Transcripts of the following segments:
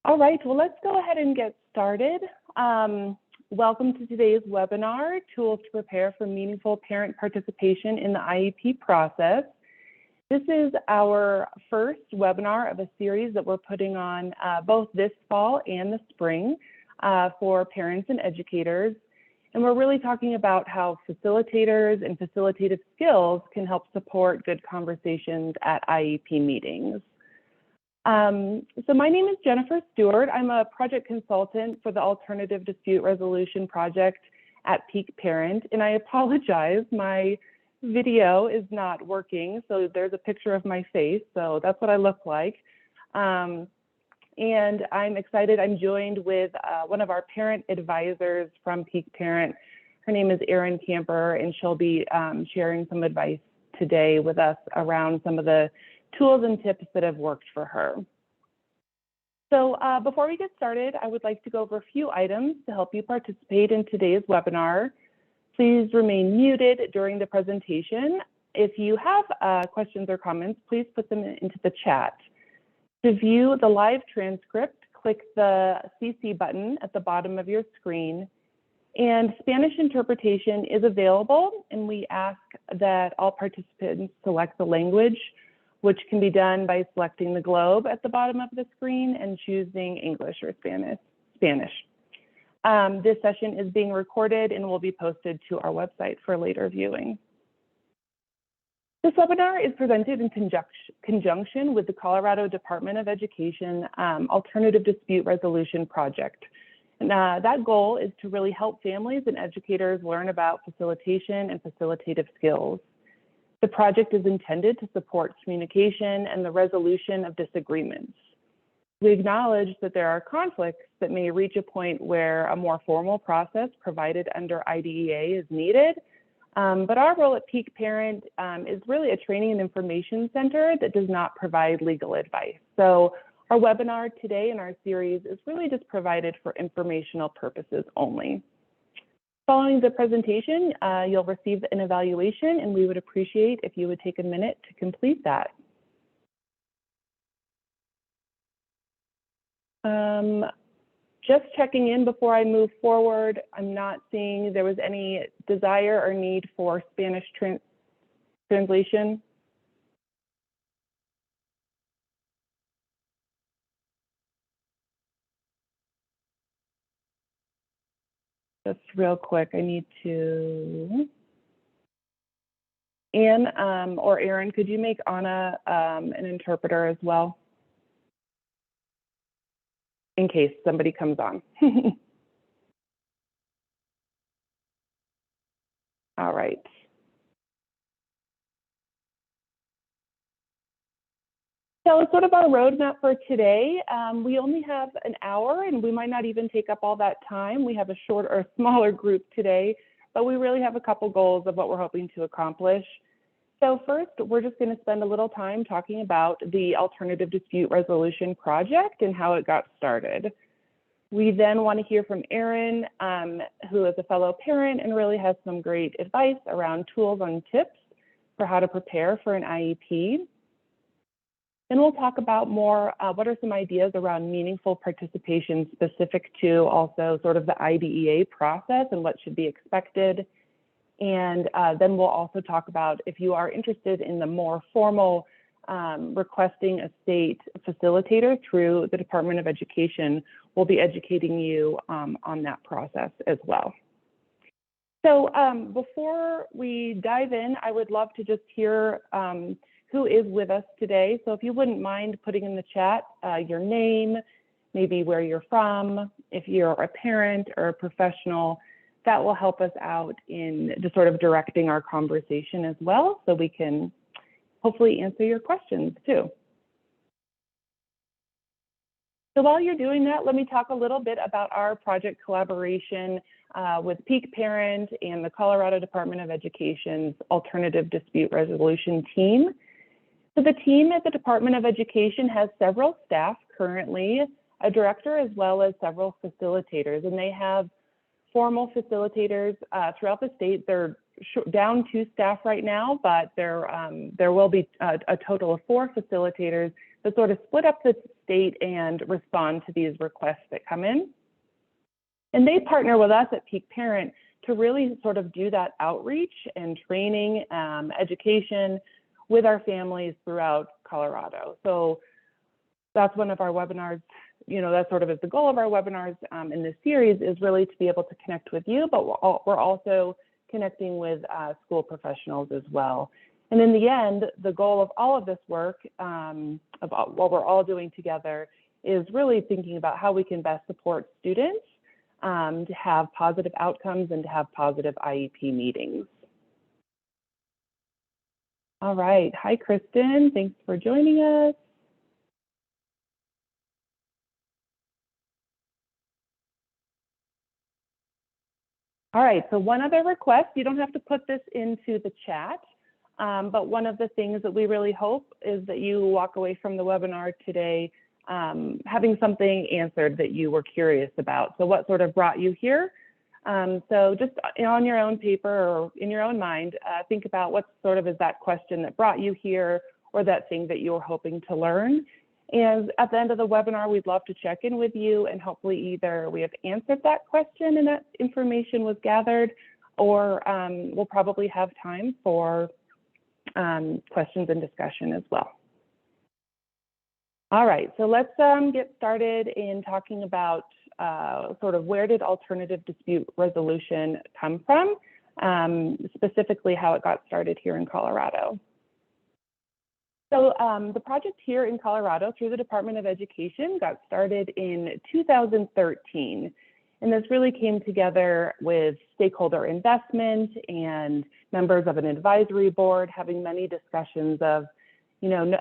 All right, well, let's go ahead and get started. Welcome to today's webinar, Tools to Prepare for Meaningful Parent Participation in the IEP Process. This is our first webinar of a series that we're putting on both this fall and the spring for parents and educators. And we're really talking about how facilitators and facilitative skills can help support good conversations at IEP meetings. So my name is Jennifer Stewart. I'm a project consultant for the Alternative Dispute Resolution Project at Peak Parent, and I apologize, my video is not working, so there's a picture of my face, so that's what I look like. And I'm excited, I'm joined with one of our parent advisors from Peak Parent. Her name is Erin Camper, and she'll be sharing some advice today with us around some of the tools and tips that have worked for her. So before we get started, I would like to go over a few items to help you participate in today's webinar. Please remain muted during the presentation. If you have questions or comments, please put them into the chat. To view the live transcript, click the CC button at the bottom of your screen. And Spanish interpretation is available, and we ask that all participants select the language, which can be done by selecting the globe at the bottom of the screen and choosing English or Spanish. This session is being recorded and will be posted to our website for later viewing. This webinar is presented in conjunction with the Colorado Department of Education Alternative Dispute Resolution Project. And that goal is to really help families and educators learn about facilitation and facilitative skills. The project is intended to support communication and the resolution of disagreements. We acknowledge that there are conflicts that may reach a point where a more formal process provided under IDEA is needed, but our role at Peak Parent is really a training and information center that does not provide legal advice. So our webinar today in our series is really just provided for informational purposes only. Following the presentation, you'll receive an evaluation, and we would appreciate if you would take a minute to complete that. Just checking in before I move forward, I'm not seeing there was any desire or need for Spanish translation. Just real quick, I need to, Anne or Erin, could you make Anna an interpreter as well? In case somebody comes on. All right. So sort of our roadmap for today, we only have an hour and we might not even take up all that time. We have a shorter or smaller group today, but we really have a couple goals of what we're hoping to accomplish. So first, we're just going to spend a little time talking about the Alternative Dispute Resolution Project and how it got started. We then want to hear from Erin, who is a fellow parent and really has some great advice around tools and tips for how to prepare for an IEP. Then we'll talk about more, what are some ideas around meaningful participation specific to also sort of the IDEA process and what should be expected. And then we'll also talk about if you are interested in the more formal requesting a state facilitator through the Department of Education, we'll be educating you on that process as well. So before we dive in, I would love to just hear who is with us today. So if you wouldn't mind putting in the chat your name, maybe where you're from, if you're a parent or a professional, that will help us out in just sort of directing our conversation as well, so we can hopefully answer your questions too. So while you're doing that, let me talk a little bit about our project collaboration with Peak Parent and the Colorado Department of Education's Alternative Dispute Resolution team. So the team at the Department of Education has several staff currently, a director as well as several facilitators, and they have formal facilitators throughout the state. They're down 2 staff right now, but there will be a total of 4 facilitators that sort of split up the state and respond to these requests that come in. And they partner with us at Peak Parent to really sort of do that outreach and training, education with our families throughout Colorado. So that's one of our webinars, that sort of is the goal of our webinars in this series, is really to be able to connect with you, but we're also connecting with school professionals as well. And in the end, the goal of all of this work, of what we're all doing together, is really thinking about how we can best support students to have positive outcomes and to have positive IEP meetings. All right. Hi, Kristen. Thanks for joining us. All right. So one other request, you don't have to put this into the chat, but one of the things that we really hope is that you walk away from the webinar today having something answered that you were curious about. So what sort of brought you here? So just on your own paper or in your own mind, think about what sort of is that question that brought you here, or that thing that you were hoping to learn. And at the end of the webinar, we'd love to check in with you, and hopefully either we have answered that question and that information was gathered, or we'll probably have time for questions and discussion as well. All right, so let's get started in talking about sort of where did alternative dispute resolution come from, specifically how it got started here in Colorado. So the project here in Colorado through the Department of Education got started in 2013. And this really came together with stakeholder investment and members of an advisory board having many discussions of,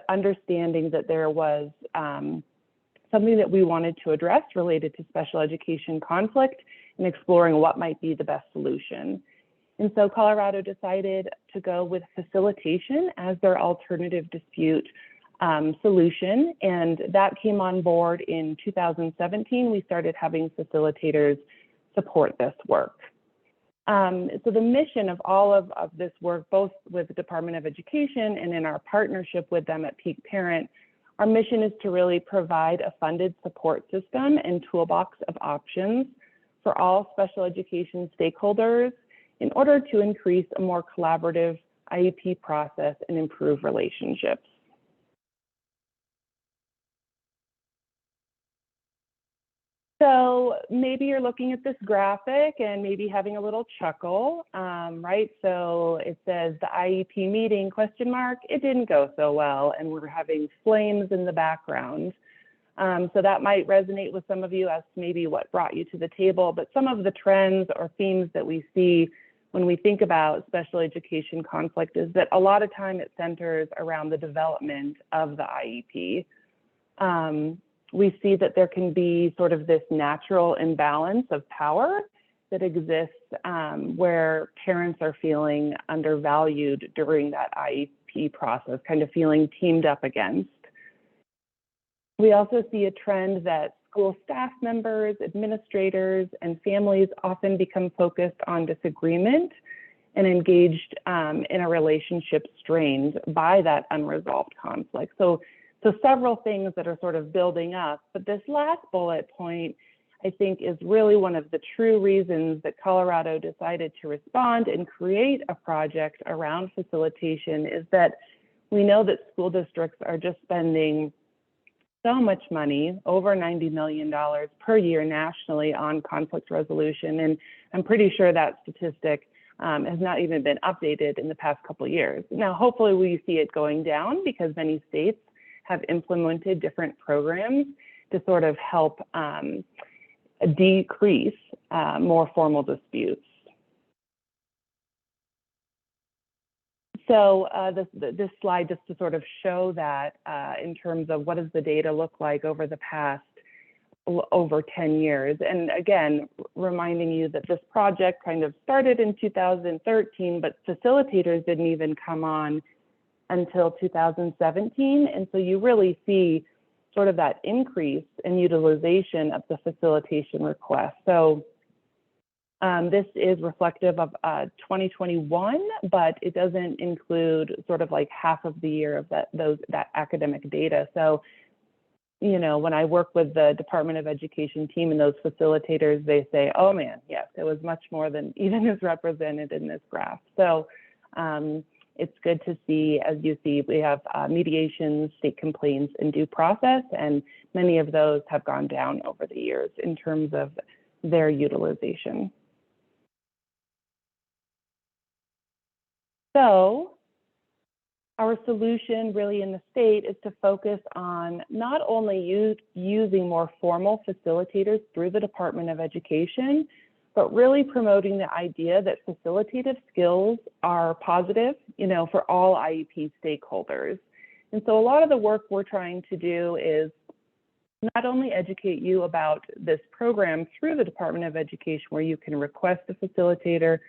understanding that there was something that we wanted to address related to special education conflict and exploring what might be the best solution. And so Colorado decided to go with facilitation as their alternative dispute solution. And that came on board in 2017. We started having facilitators support this work. So the mission of all of this work, both with the Department of Education and in our partnership with them at Peak Parent, our mission is to really provide a funded support system and toolbox of options for all special education stakeholders in order to increase a more collaborative IEP process and improve relationships. So maybe you're looking at this graphic and maybe having a little chuckle, right? So it says the IEP meeting, ? It didn't go so well, and we're having flames in the background. So that might resonate with some of you as to maybe what brought you to the table, but some of the trends or themes that we see when we think about special education conflict is that a lot of time it centers around the development of the IEP. We see that there can be sort of this natural imbalance of power that exists where parents are feeling undervalued during that IEP process, kind of feeling teamed up against. We also see a trend that school staff members, administrators, and families often become focused on disagreement and engaged in a relationship strained by that unresolved conflict. So several things that are sort of building up, but this last bullet point, I think, is really one of the true reasons that Colorado decided to respond and create a project around facilitation, is that we know that school districts are just spending so much money, over $90 million per year nationally on conflict resolution. And I'm pretty sure that statistic has not even been updated in the past couple of years. Now, hopefully we see it going down because many states have implemented different programs to sort of help decrease more formal disputes. So this slide, just to sort of show that in terms of what does the data look like over the past over 10 years. And again, reminding you that this project kind of started in 2013, but facilitators didn't even come on until 2017. And so you really see sort of that increase in utilization of the facilitation request. So This is reflective of 2021, but it doesn't include sort of like half of the year of that academic data. So, you know, when I work with the Department of Education team and those facilitators, they say, oh man, yes, it was much more than even is represented in this graph. So it's good to see, as you see, we have mediations, state complaints, and due process, and many of those have gone down over the years in terms of their utilization. So our solution really in the state is to focus on not only using more formal facilitators through the Department of Education, but really promoting the idea that facilitative skills are positive, you know, for all IEP stakeholders. And so a lot of the work we're trying to do is not only educate you about this program through the Department of Education where you can request a facilitator,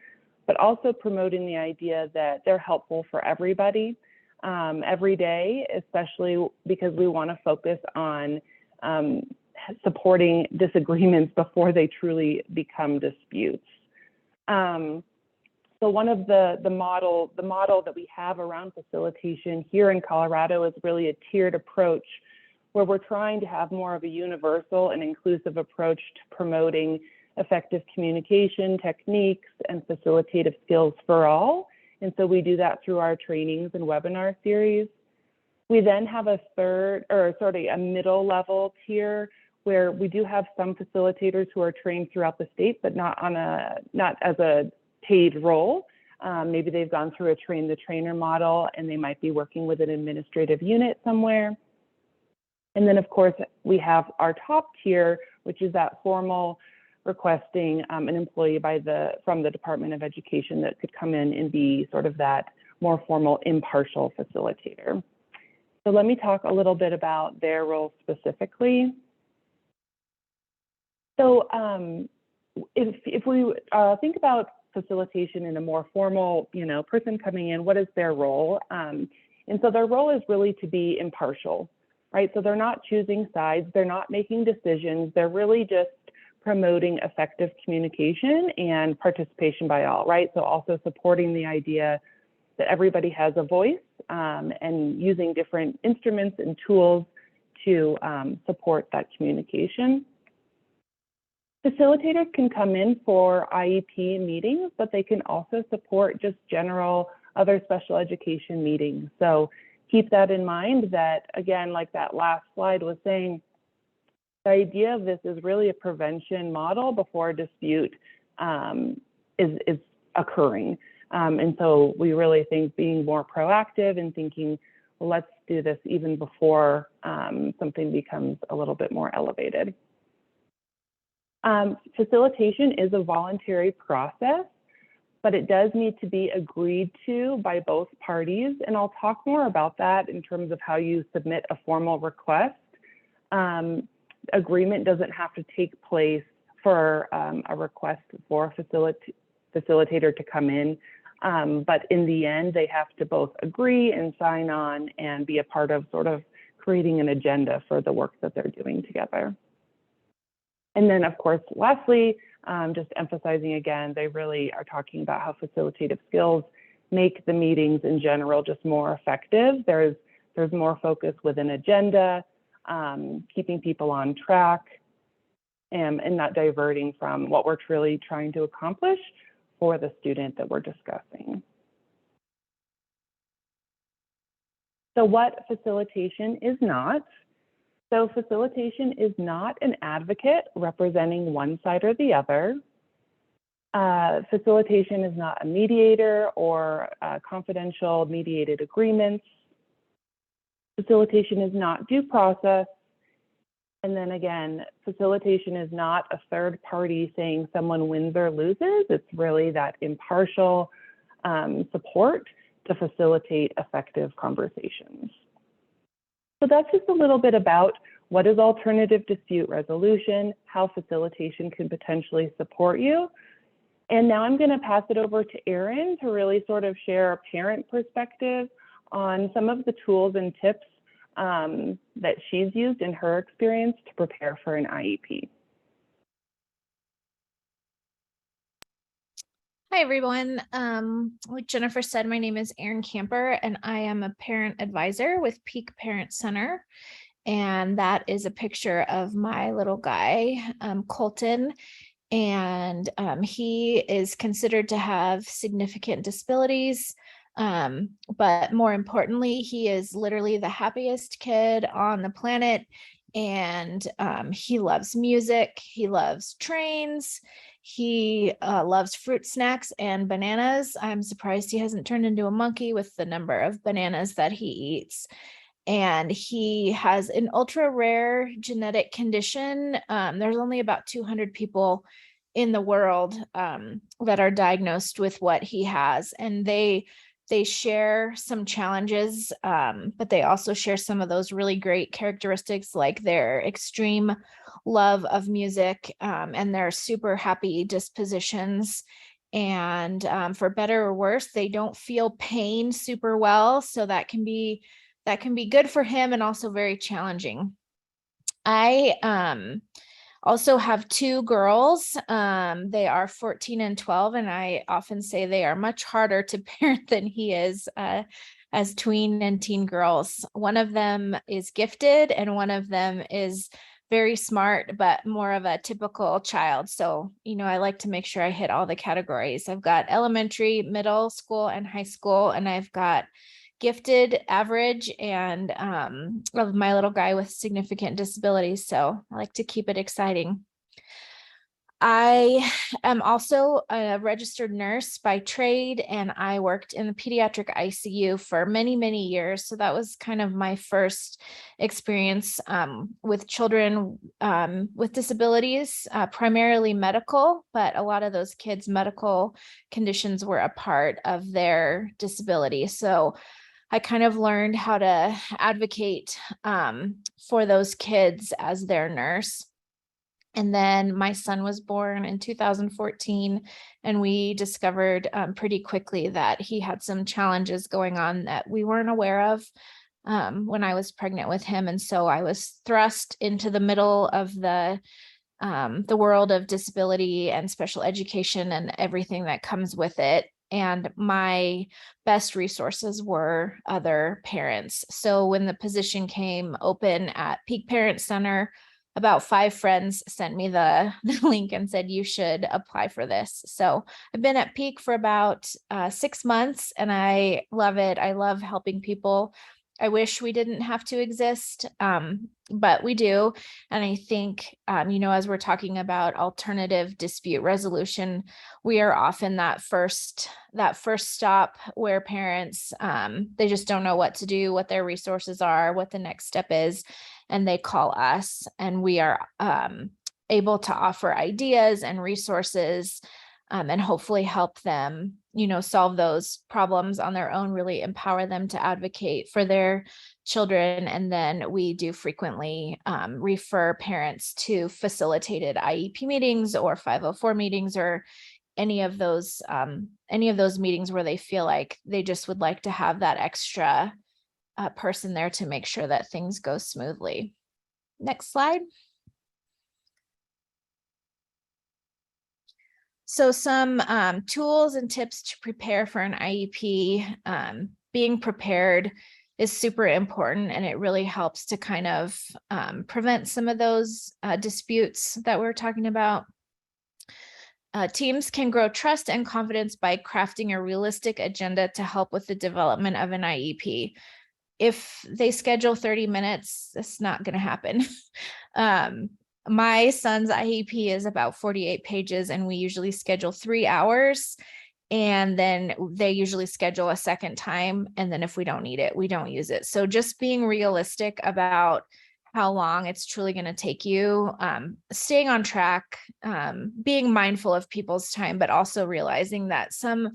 but also promoting the idea that they're helpful for everybody every day, especially because we want to focus on supporting disagreements before they truly become disputes. So one of the model that we have around facilitation here in Colorado is really a tiered approach where we're trying to have more of a universal and inclusive approach to promoting effective communication techniques and facilitative skills for all. And so we do that through our trainings and webinar series. We then have a middle level tier where we do have some facilitators who are trained throughout the state, but not as a paid role. Maybe they've gone through a train the trainer model and they might be working with an administrative unit somewhere. And then of course we have our top tier, which is that formal requesting an employee from the Department of Education that could come in and be sort of that more formal impartial facilitator. So let me talk a little bit about their role specifically. So if we think about facilitation in a more formal, you know, person coming in, what is their role? And so their role is really to be impartial, right? So they're not choosing sides, they're not making decisions, they're really just promoting effective communication and participation by all, right? So also supporting the idea that everybody has a voice and using different instruments and tools to support that communication. Facilitators can come in for IEP meetings, but they can also support just general other special education meetings. So keep that in mind that, again, like that last slide was saying, the idea of this is really a prevention model before a dispute is occurring. And so we really think being more proactive and thinking, well, let's do this even before something becomes a little bit more elevated. Facilitation is a voluntary process, but it does need to be agreed to by both parties. And I'll talk more about that in terms of how you submit a formal request. Agreement doesn't have to take place for a request for a facilitator to come in, but in the end, they have to both agree and sign on and be a part of sort of creating an agenda for the work that they're doing together. And then, of course, lastly, just emphasizing again, they really are talking about how facilitative skills make the meetings in general just more effective. There's more focus with an agenda, keeping people on track, and not diverting from what we're truly trying to accomplish for the student that we're discussing. So what facilitation is not? So facilitation is not an advocate representing one side or the other. Facilitation is not a mediator or confidential mediated agreements. Facilitation is not due process. And then again, facilitation is not a third party saying someone wins or loses. It's really that impartial support to facilitate effective conversations. So that's just a little bit about what is alternative dispute resolution, how facilitation can potentially support you. And now I'm going to pass it over to Erin to really sort of share a parent perspective on some of the tools and tips that she's used in her experience to prepare for an IEP. Hi, everyone. Like Jennifer said, my name is Erin Camper, and I am a parent advisor with Peak Parent Center. And that is a picture of my little guy, Colton. And he is considered to have significant disabilities. But more importantly, he is literally the happiest kid on the planet. And he loves music, he loves trains, he loves fruit snacks and bananas. I'm surprised he hasn't turned into a monkey with the number of bananas that he eats. And he has an ultra rare genetic condition. There's only about 200 people in the world that are diagnosed with what he has, and they share some challenges, but they also share some of those really great characteristics, like their extreme love of music and their super happy dispositions. And for better or worse, they don't feel pain super well, so that can be good for him and also very challenging. I also have two girls. They are 14 and 12, and I often say they are much harder to parent than he is as tween and teen girls. One of them is gifted and one of them is very smart, but more of a typical child. So, I like to make sure I hit all the categories. I've got elementary, middle school, and high school, and I've got gifted, average, and of my little guy with significant disabilities. So I like to keep it exciting. I am also a registered nurse by trade, and I worked in the pediatric ICU for many, many years. So that was kind of my first experience with children with disabilities, primarily medical, but a lot of those kids' medical conditions were a part of their disability. So I kind of learned how to advocate for those kids as their nurse. And then my son was born in 2014, and we discovered pretty quickly that he had some challenges going on that we weren't aware of when I was pregnant with him. And so I was thrust into the middle of the world of disability and special education and everything that comes with it. And my best resources were other parents. So when the position came open at Peak Parent Center, about 5 friends sent me the link and said, you should apply for this. So I've been at Peak for about 6 months, and I love it. I love helping people. I wish we didn't have to exist, but we do. And I think, as we're talking about alternative dispute resolution, we are often that first stop where parents, they just don't know what to do, what their resources are, what the next step is, and they call us, and we are able to offer ideas and resources and hopefully help them, solve those problems on their own, really empower them to advocate for their children. And then we do frequently refer parents to facilitated IEP meetings or 504 meetings, or any of those meetings where they feel like they just would like to have that extra person there to make sure that things go smoothly. Next slide. So some tools and tips to prepare for an IEP. Being prepared is super important, and it really helps to kind of prevent some of those disputes that we're talking about. Teams can grow trust and confidence by crafting a realistic agenda to help with the development of an IEP. If they schedule 30 minutes, it's not going to happen. My son's IEP is about 48 pages, and we usually schedule 3 hours, and then they usually schedule a second time. And then if we don't need it, we don't use it. So just being realistic about how long it's truly going to take you, staying on track, being mindful of people's time, but also realizing that some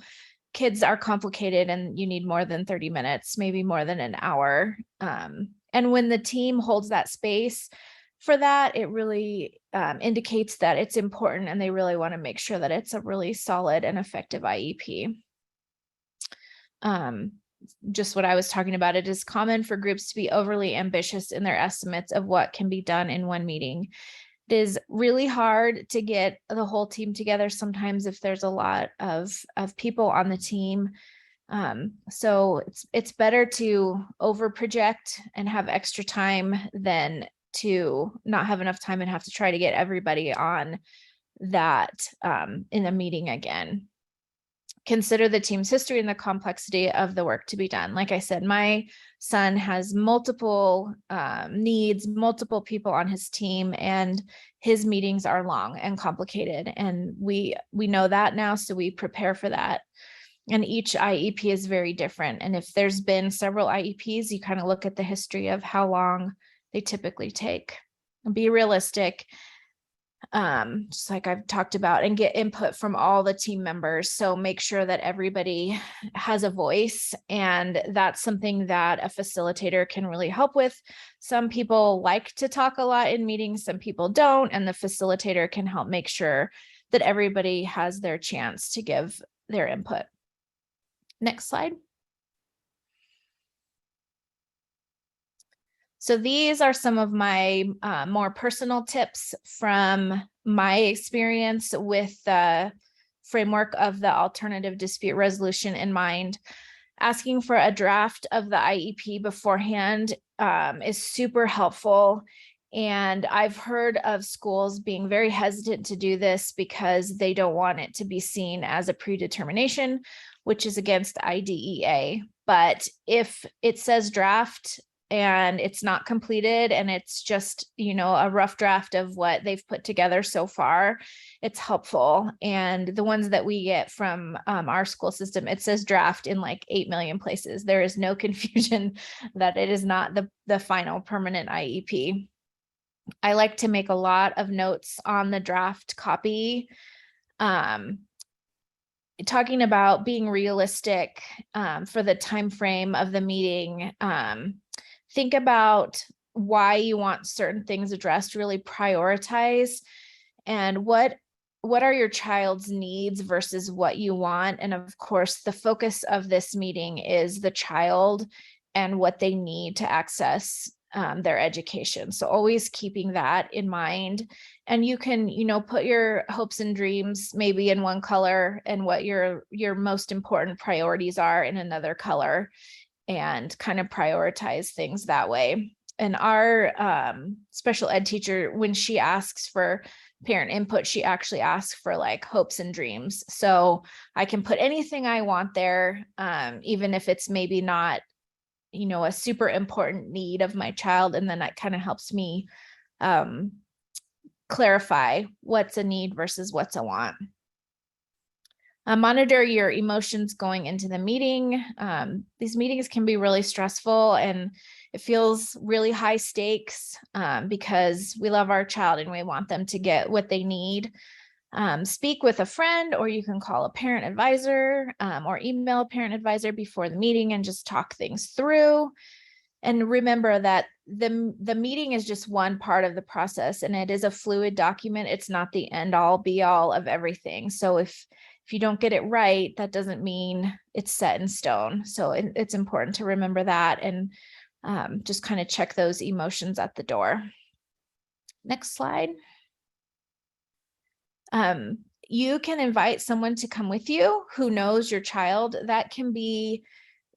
kids are complicated and you need more than 30 minutes, maybe more than an hour. And when the team holds that space for that, it really indicates that it's important, and they really want to make sure that it's a really solid and effective IEP. Just what I was talking about, it is common for groups to be overly ambitious in their estimates of what can be done in one meeting. It is really hard to get the whole team together sometimes if there's a lot of people on the team. So it's better to over project and have extra time than to not have enough time and have to try to get everybody on that in a meeting again. Consider the team's history and the complexity of the work to be done. Like I said, my son has multiple needs, multiple people on his team, and his meetings are long and complicated. And we know that now, so we prepare for that. And each IEP is very different. And if there's been several IEPs, you kind of look at the history of how long they typically take. And be realistic, just like I've talked about, and get input from all the team members. So make sure that everybody has a voice, and that's something that a facilitator can really help with. Some people like to talk a lot in meetings, some people don't, and the facilitator can help make sure that everybody has their chance to give their input. Next slide. So these are some of my more personal tips from my experience with the framework of the alternative dispute resolution in mind. Asking for a draft of the IEP beforehand is super helpful. And I've heard of schools being very hesitant to do this because they don't want it to be seen as a predetermination, which is against IDEA. But if it says draft and it's not completed and it's just, a rough draft of what they've put together so far, it's helpful. And the ones that we get from our school system, it says draft in like 8 million places. There is no confusion that it is not the final permanent IEP. I like to make a lot of notes on the draft copy, talking about being realistic for the time frame of the meeting. Think about why you want certain things addressed, really prioritize, and what are your child's needs versus what you want. And of course, the focus of this meeting is the child and what they need to access their education. So always keeping that in mind. And you can, put your hopes and dreams maybe in one color and what your most important priorities are in another color, and kind of prioritize things that way. And our special ed teacher, when she asks for parent input, she actually asks for like hopes and dreams. So I can put anything I want there, even if it's maybe not, a super important need of my child. And then that kind of helps me clarify what's a need versus what's a want. Monitor your emotions going into the meeting. These meetings can be really stressful and it feels really high stakes because we love our child and we want them to get what they need. Speak with a friend, or you can call a parent advisor or email a parent advisor before the meeting and just talk things through. And remember that the meeting is just one part of the process, and it is a fluid document. It's not the end all be all of everything. So if you don't get it right, that doesn't mean it's set in stone. So it's important to remember that and just kind of check those emotions at the door. Next slide. You can invite someone to come with you who knows your child. That can be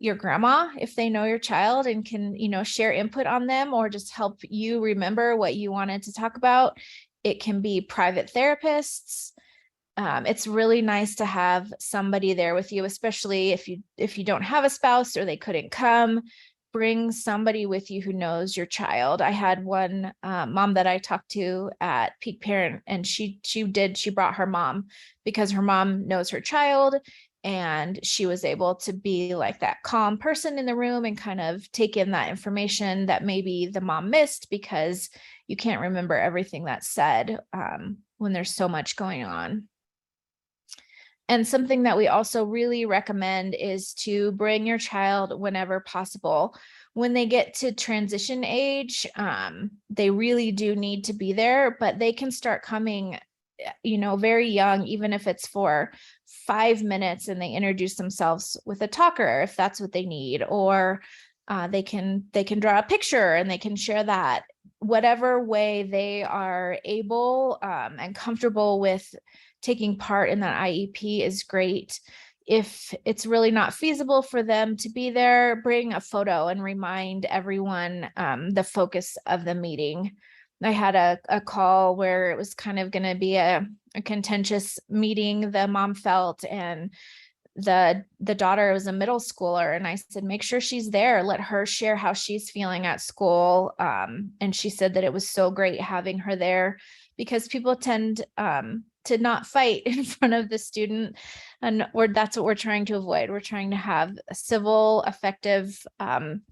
your grandma, if they know your child and can, share input on them or just help you remember what you wanted to talk about. It can be private therapists. It's really nice to have somebody there with you, especially if you don't have a spouse or they couldn't come. Bring somebody with you who knows your child. I had one mom that I talked to at Peak Parent, and she brought her mom because her mom knows her child, and she was able to be like that calm person in the room and kind of take in that information that maybe the mom missed because you can't remember everything that's said when there's so much going on. And something that we also really recommend is to bring your child whenever possible. When they get to transition age, they really do need to be there, but they can start coming, very young, even if it's for 5 minutes and they introduce themselves with a talker, if that's what they need, or they can draw a picture and they can share that. whatever way they are able and comfortable with taking part in that IEP is great. If it's really not feasible for them to be there, bring a photo and remind everyone the focus of the meeting. I had a call where it was kind of going to be a contentious meeting, the mom felt, and the daughter was a middle schooler, and I said, make sure she's there, let her share how she's feeling at school. And she said that it was so great having her there, because people tend to not fight in front of the student, and that's what we're trying to avoid. We're trying to have civil, effective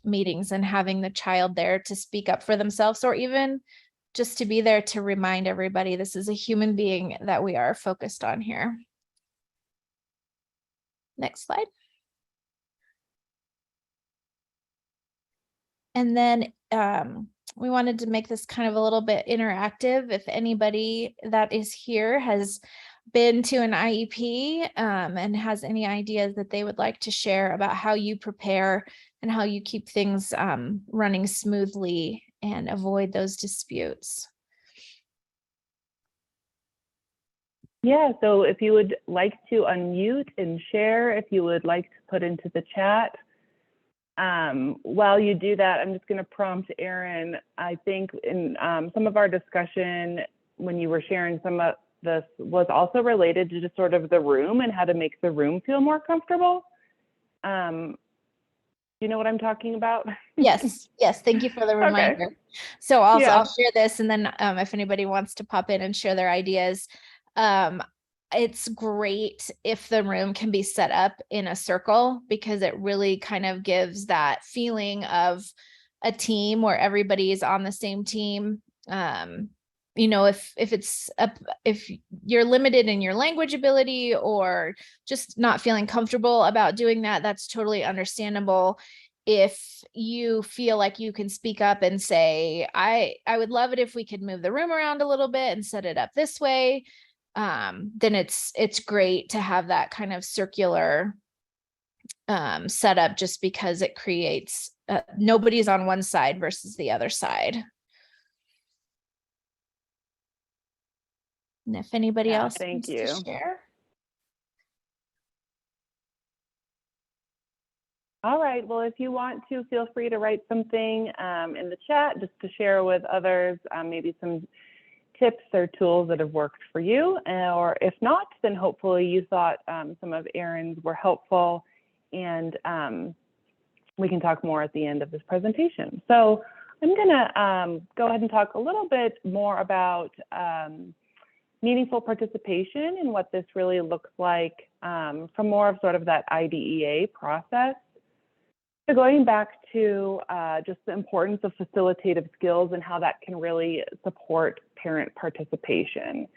meetings, and having the child there to speak up for themselves, or even just to be there to remind everybody this is a human being that we are focused on here. Next slide. And then we wanted to make this kind of a little bit interactive. If anybody that is here has been to an IEP and has any ideas that they would like to share about how you prepare and how you keep things running smoothly and avoid those disputes. Yeah, so if you would like to unmute and share, if you would like to put into the chat. While you do that, I'm just going to prompt Erin. I think in some of our discussion, when you were sharing some of this, was also related to just sort of the room and how to make the room feel more comfortable. Do you know what I'm talking about? Yes, yes. Thank you for the reminder. Okay. So I'll share this, and then if anybody wants to pop in and share their ideas. It's great if the room can be set up in a circle, because it really kind of gives that feeling of a team where everybody is on the same team. You know, if you're limited in your language ability or just not feeling comfortable about doing that, that's totally understandable. If you feel like you can speak up and say, I would love it if we could move the room around a little bit and set it up this way, then it's great to have that kind of circular setup, just because it creates nobody's on one side versus the other side. And if anybody else wants to share. All right, well, if you want to, feel free to write something in the chat just to share with others, maybe some tips or tools that have worked for you, or if not, then hopefully you thought some of Erin's were helpful, and we can talk more at the end of this presentation. So I'm gonna go ahead and talk a little bit more about meaningful participation and what this really looks like from more of sort of that IDEA process. So going back to just the importance of facilitative skills and how that can really support parent participation.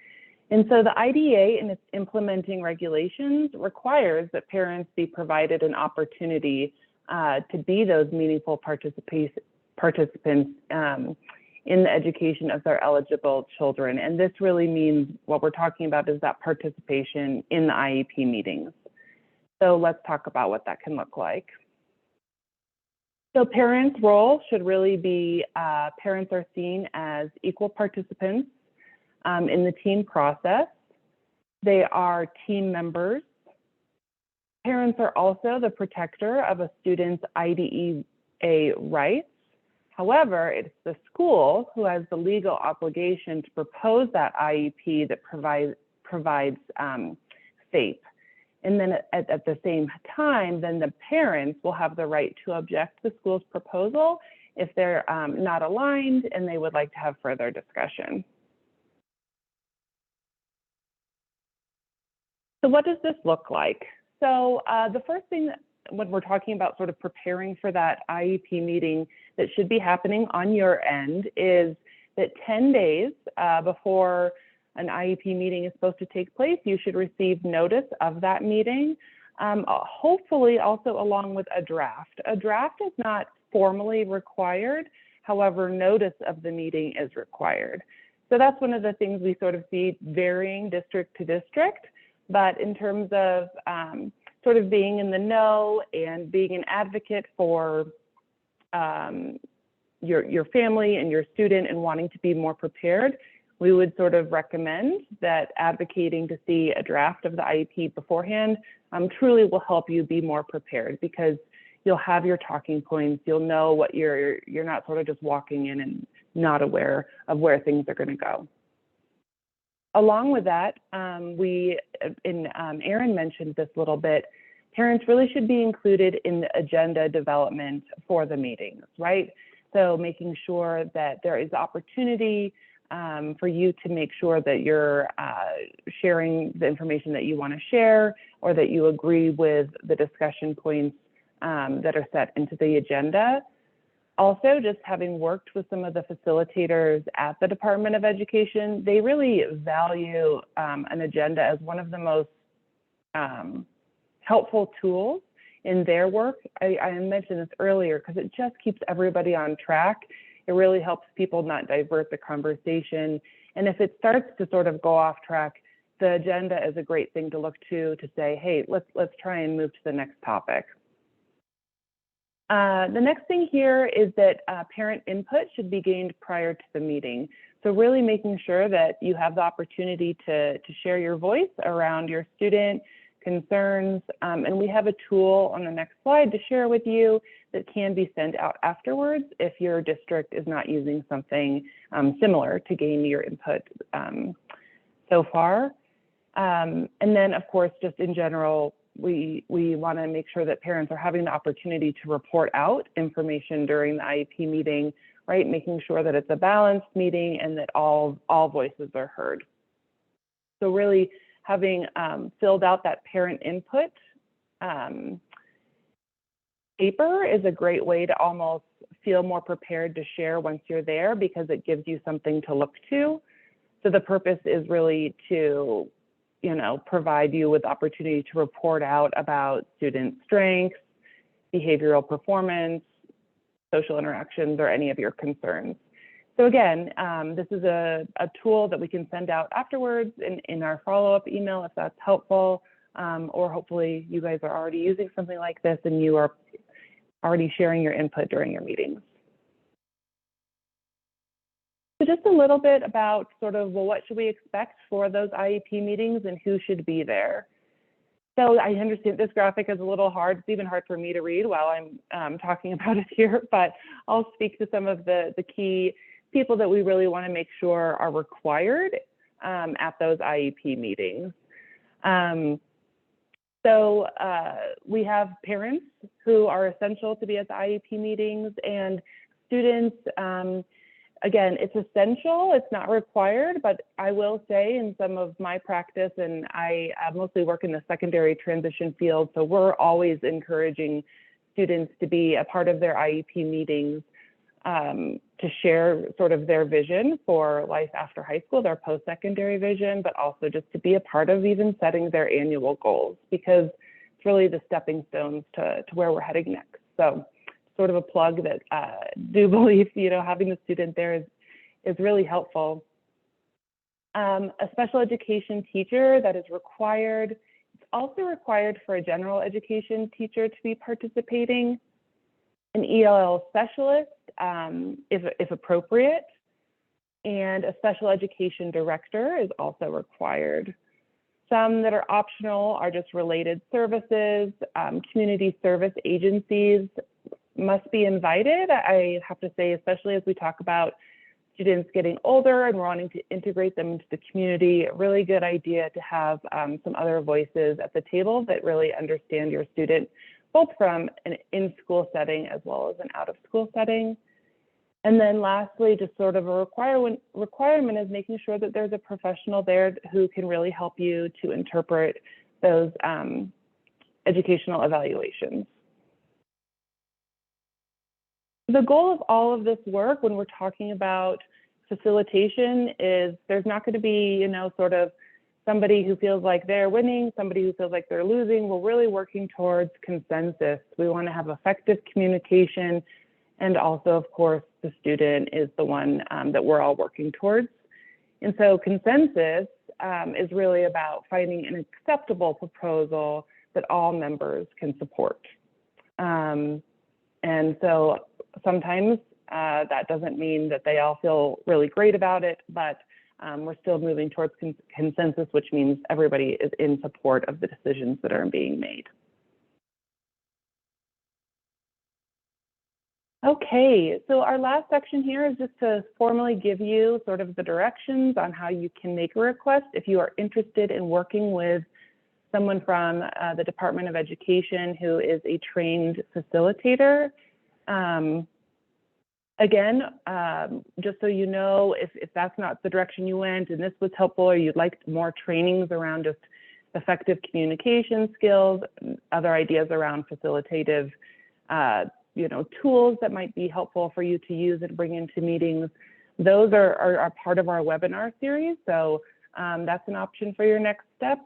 And so the IDEA and its implementing regulations requires that parents be provided an opportunity to be those meaningful participants in the education of their eligible children. And this really means what we're talking about is that participation in the IEP meetings. So let's talk about what that can look like. So parents' role should really be, parents are seen as equal participants in the team process. They are team members. Parents are also the protector of a student's IDEA rights. However, it's the school who has the legal obligation to propose that IEP that provides FAPE. And then at the same time, then the parents will have the right to object to the school's proposal if they're not aligned and they would like to have further discussion. So what does this look like? So the first thing that, when we're talking about sort of preparing for that IEP meeting that should be happening on your end, is that 10 days before an IEP meeting is supposed to take place, you should receive notice of that meeting, hopefully also along with a draft. A draft is not formally required, however, notice of the meeting is required. So that's one of the things we sort of see varying district to district, but in terms of sort of being in the know and being an advocate for your family and your student and wanting to be more prepared, we would sort of recommend that advocating to see a draft of the IEP beforehand truly will help you be more prepared, because you'll have your talking points, you'll know what you're not sort of just walking in and not aware of where things are going to go. Along with that, Erin mentioned this a little bit, parents really should be included in the agenda development for the meetings, right? So making sure that there is opportunity for you to make sure that you're sharing the information that you want to share, or that you agree with the discussion points that are set into the agenda. Also, just having worked with some of the facilitators at the Department of Education, they really value an agenda as one of the most helpful tools in their work. I mentioned this earlier because it just keeps everybody on track. It really helps people not divert the conversation. And if it starts to sort of go off track, the agenda is a great thing to look to say, hey, let's try and move to the next topic. The next thing here is that parent input should be gained prior to the meeting. So really making sure that you have the opportunity to share your voice around your student concerns. And we have a tool on the next slide to share with you that can be sent out afterwards if your district is not using something similar to gain your input so far. And then, of course, just in general, we want to make sure that parents are having the opportunity to report out information during the IEP meeting, right? Making sure that it's a balanced meeting and that all voices are heard. So really having filled out that parent input paper is a great way to almost feel more prepared to share once you're there, because it gives you something to look to. So the purpose is really to provide you with opportunity to report out about student strengths, behavioral performance, social interactions, or any of your concerns. So again, this is a tool that we can send out afterwards in our follow-up email if that's helpful, or hopefully you guys are already using something like this and you are already sharing your input during your meetings. So just a little bit about sort of, well, what should we expect for those IEP meetings and who should be there? So I understand this graphic is a little hard. It's even hard for me to read while I'm talking about it here, but I'll speak to some of the key people that we really want to make sure are required at those IEP meetings. So we have parents who are essential to be at the IEP meetings, and students. Again, it's essential, it's not required, but I will say in some of my practice, and I mostly work in the secondary transition field, so we're always encouraging students to be a part of their IEP meetings to share sort of their vision for life after high school, their post-secondary vision, but also just to be a part of even setting their annual goals, because it's really the stepping stones to where we're heading next. So sort of a plug that do believe, having the student there is really helpful. A special education teacher that is required. It's also required for a general education teacher to be participating. An ELL specialist, if appropriate, and a special education director is also required. Some that are optional are just related services, community service agencies must be invited. I have to say, especially as we talk about students getting older and wanting to integrate them into the community, a really good idea to have some other voices at the table that really understand your student, both from an in-school setting as well as an out-of-school setting. And then lastly, just sort of a requirement is making sure that there's a professional there who can really help you to interpret those educational evaluations. The goal of all of this work when we're talking about facilitation is there's not going to be, sort of somebody who feels like they're winning, somebody who feels like they're losing. We're really working towards consensus. We want to have effective communication, and also, of course, the student is the one that we're all working towards. And so consensus is really about finding an acceptable proposal that all members can support. And so sometimes That doesn't mean that they all feel really great about it, but we're still moving towards consensus, which means everybody is in support of the decisions that are being made. Okay, so our last section here is just to formally give you sort of the directions on how you can make a request if you are interested in working with someone from the Department of Education who is a trained facilitator. Again, just so you know, if that's not the direction you went and this was helpful, or you'd like more trainings around just effective communication skills, other ideas around facilitative tools that might be helpful for you to use and bring into meetings, those are part of our webinar series. So that's an option for your next step.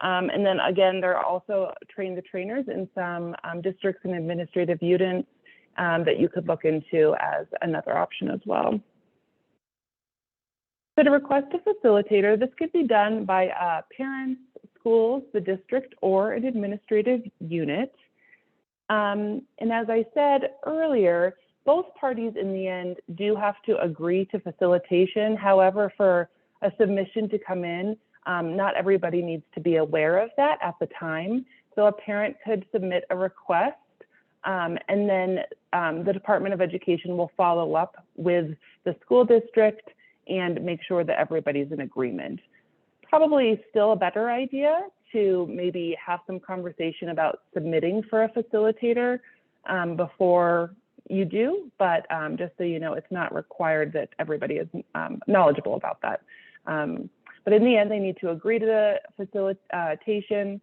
And then again, there are also train the trainers in some districts and administrative units that you could look into as another option as well. So to request a facilitator, this could be done by parents, schools, the district, or an administrative unit. And as I said earlier, both parties in the end do have to agree to facilitation. However, for a submission to come in, not everybody needs to be aware of that at the time. So a parent could submit a request, and then the Department of Education will follow up with the school district and make sure that everybody's in agreement. Probably still a better idea to maybe have some conversation about submitting for a facilitator before you do, but just so you know, it's not required that everybody is knowledgeable about that. But in the end, they need to agree to the facilitation.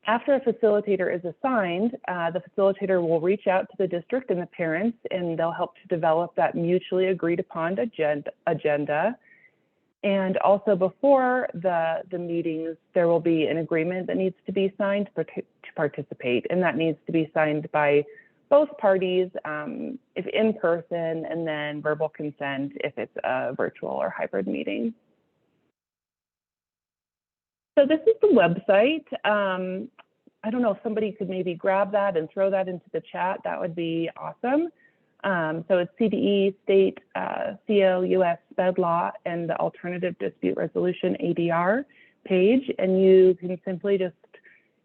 After a facilitator is assigned, the facilitator will reach out to the district and the parents, and they'll help to develop that mutually agreed upon agenda. And also before the meetings, there will be an agreement that needs to be signed to participate, and that needs to be signed by both parties, if in person, and then verbal consent if it's a virtual or hybrid meeting. So this is the website. I don't know if somebody could maybe grab that and throw that into the chat. That would be awesome. So it's CDE, state, CO, US, Fed law, and the Alternative Dispute Resolution ADR page. And you can simply just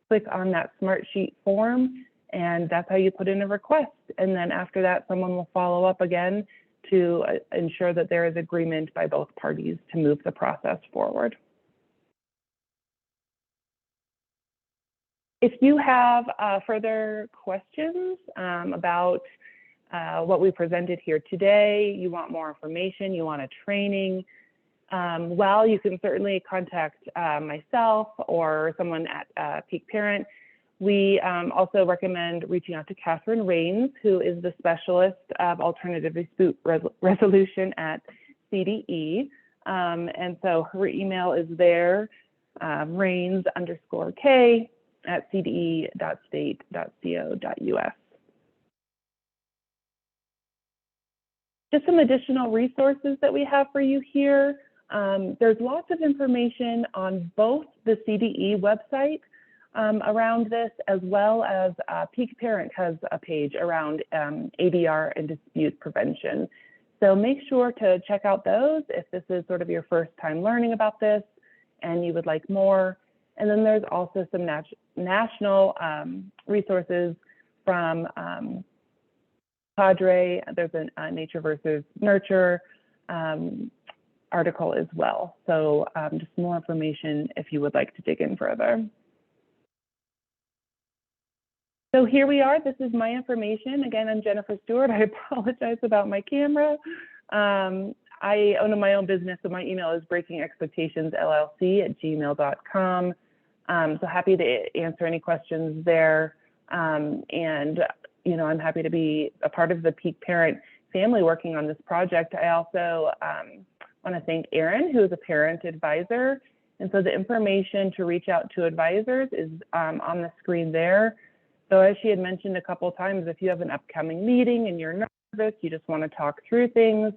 click on that Smartsheet form, and that's how you put in a request. And then after that, someone will follow up again to ensure that there is agreement by both parties to move the process forward. If you have further questions about what we presented here today, you want more information, you want a training, well, you can certainly contact myself or someone at Peak Parent. We also recommend reaching out to Catherine Rains, who is the specialist of alternative dispute resolution at CDE. And so her email is there, rains_k@cde.state.co.us. Just some additional resources that we have for you here. There's lots of information on both the CDE website around this, as well as Peak Parent has a page around ADR and dispute prevention. So make sure to check out those if this is sort of your first time learning about this and you would like more. And then there's also some national resources from Cadre. There's a Nature versus Nurture article as well. So just more information if you would like to dig in further. So here we are. This is my information. Again, I'm Jennifer Stewart. I apologize about my camera. I own my own business, so my email is breakingexpectationsllc@gmail.com. So happy to answer any questions there. And I'm happy to be a part of the Peak Parent family working on this project. I also want to thank Erin, who is a parent advisor. And so the information to reach out to advisors is on the screen there. So as she had mentioned a couple of times, if you have an upcoming meeting and you're nervous, you just want to talk through things,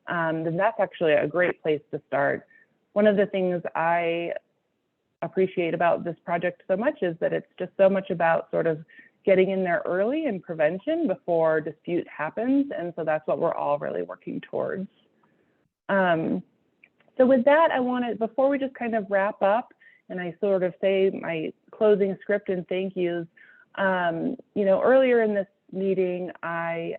then that's actually a great place to start. One of the things I appreciate about this project so much is that it's just so much about sort of getting in there early and prevention before dispute happens. And so that's what we're all really working towards. So with that, I want to, before we just kind of wrap up and I sort of say my closing script and thank yous, you know, earlier in this meeting, I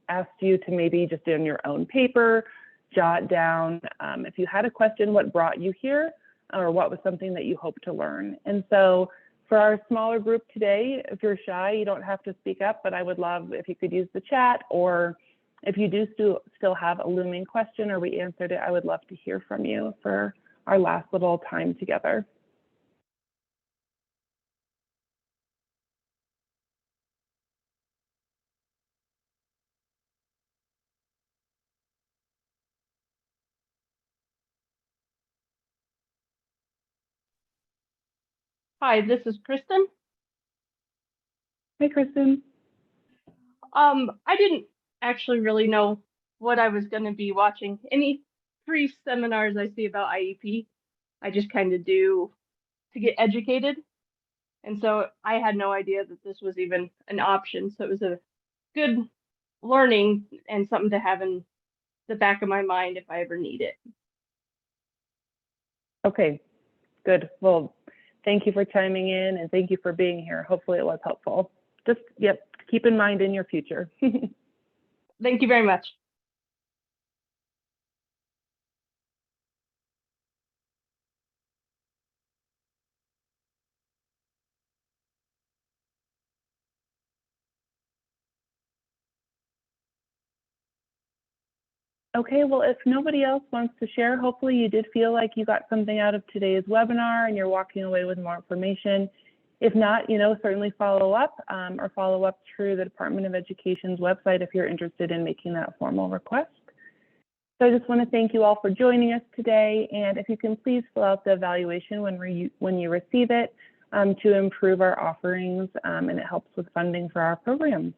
asked you to maybe just in your own paper, jot down if you had a question, what brought you here, or what was something that you hope to learn. And so for our smaller group today, if you're shy, you don't have to speak up, but I would love if you could use the chat, or if you do still have a looming question or we answered it, I would love to hear from you for our last little time together. Hi, this is Kristen. Hi, Kristen. I didn't actually really know what I was going to be watching. Any free seminars I see about IEP, I just kind of do to get educated. And so I had no idea that this was even an option. So it was a good learning and something to have in the back of my mind if I ever need it. Okay, good. Well, thank you for chiming in and thank you for being here. Hopefully it was helpful. Just, yep, keep in mind in your future. Thank you very much. Okay, well, if nobody else wants to share, hopefully you did feel like you got something out of today's webinar and you're walking away with more information. If not, you know, certainly follow up or follow up through the Department of Education's website if you're interested in making that formal request. So I just want to thank you all for joining us today. And if you can please fill out the evaluation when you receive it to improve our offerings, and it helps with funding for our programs.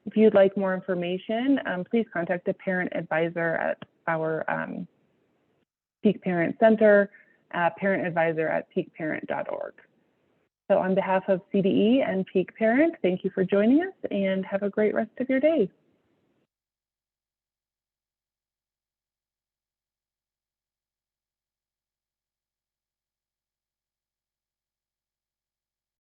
If you'd like more information, please contact a parent advisor at our Peak Parent Center, parentadvisor@peakparent.org. So on behalf of CDE and Peak Parent, thank you for joining us and have a great rest of your day.